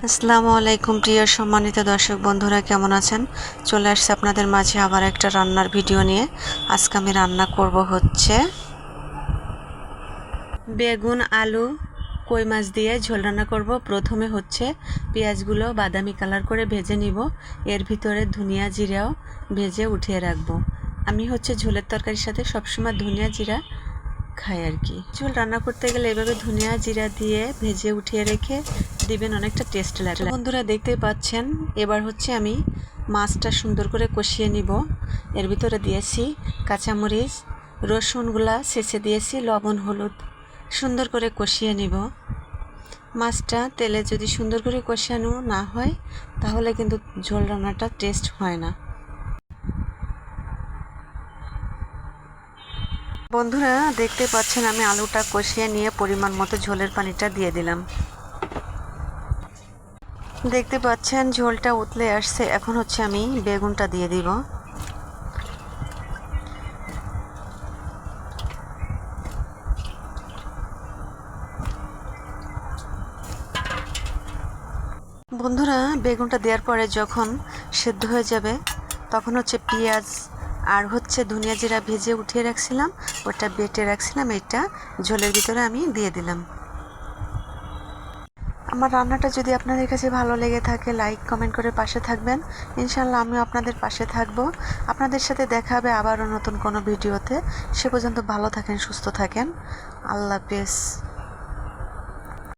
আসসালামু আলাইকুম প্রিয় সম্মানিত দর্শক বন্ধুরা, কেমন আছেন? চলে আসছে আপনাদের মাঝে আবার একটা রান্নার ভিডিও নিয়ে। আজকে আমি রান্না করব হচ্ছে বেগুন, আলু, কই মাছ দিয়ে ঝোল রান্না করব। প্রথমে হচ্ছে পেঁয়াজগুলো বাদামি কালার করে ভেজে নিব। এর ভিতরে ধনিয়া জিরাও ভেজে উঠিয়ে রাখবো। আমি হচ্ছে ঝোলের তরকারির সাথে সবসময় ধনিয়া জিরা খাই আর কি। ঝোল রান্না করতে গেলে এভাবে ধনিয়া জিরা দিয়ে ভেজে উঠিয়ে রেখে দিবেন, অনেকটা টেস্ট লাগে। বন্ধুরা দেখতেই পাচ্ছেন, এবার হচ্ছে আমি মাছটা সুন্দর করে কষিয়ে নিব। এর ভিতরে দিয়েছি কাঁচামরিচ, রসুনগুলা ছেঁচে দিয়েছি, লবণ হলুদ সুন্দর করে কষিয়ে নিব। মাছটা তেলে যদি সুন্দর করে কষানো না হয় তাহলে কিন্তু ঝোল রান্নাটা টেস্ট হয় না। বন্ধুরা দেখতে পাচ্ছেন, আমি আলুটা কষিয়ে নিয়ে পরিমাণ মতো ঝোলের পানিটা দিয়ে দিলাম। দেখতে পাচ্ছেন ঝোলটা উতলে আসছে। এখন হচ্ছে আমি বেগুনটা দিয়ে দিব। বন্ধুরা বেগুনটা দেওয়ার পরে যখন সেদ্ধ হয়ে যাবে তখন হচ্ছে পেঁয়াজ আর হচ্ছে ধনিয়া জিরা ভেজে উঠিয়ে রাখছিলাম, ওটা বেটে রাখছিলাম, এটা ঝোলের ভিতরে আমি দিয়ে দিলাম। আমার রান্নাটা যদি আপনাদের কাছে ভালো লেগে থাকে লাইক কমেন্ট করে পাশে থাকবেন। ইনশাআল্লাহ আমিও আপনাদের পাশে থাকবো। আপনাদের সাথে দেখা হবে আবারও নতুন কোনো ভিডিওতে। সে পর্যন্ত ভালো থাকেন, সুস্থ থাকেন। আল্লাহ হাফেজ।